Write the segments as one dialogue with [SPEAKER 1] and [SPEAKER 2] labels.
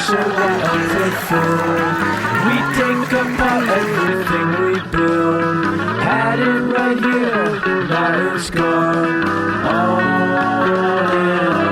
[SPEAKER 1] sure that Earth is full. We think about everything we build. Had it right here, now it's gone. All in all.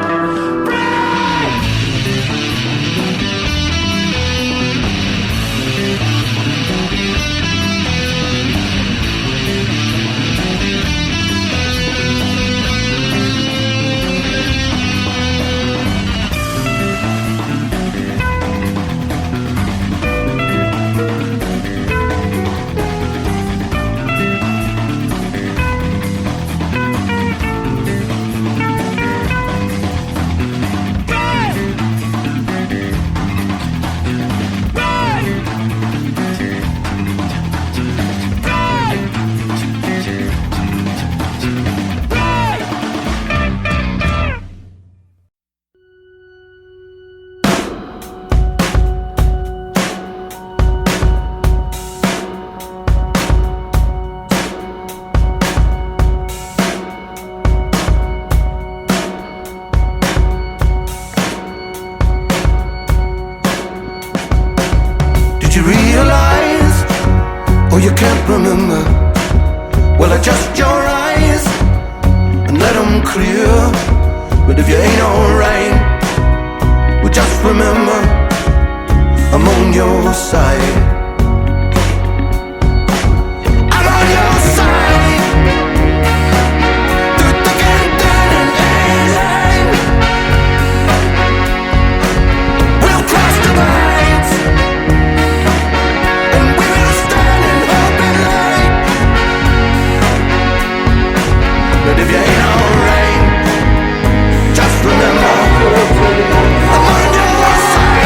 [SPEAKER 2] Did you realize, or you can't remember? Well, adjust your eyes and let them clear. But if you ain't alright, well, just remember, I'm on your side. I'm on your side. Through thick and thin and A-line, we'll cross divides, and we will stand in hope and light. But if you ain't alright, just remember, I'm on your side.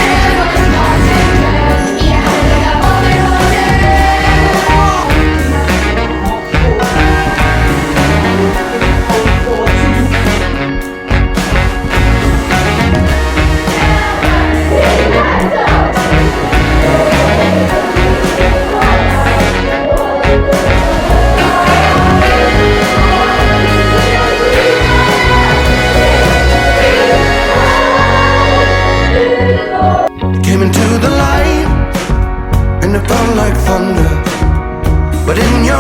[SPEAKER 2] Came into the light, and it felt like thunder. But in your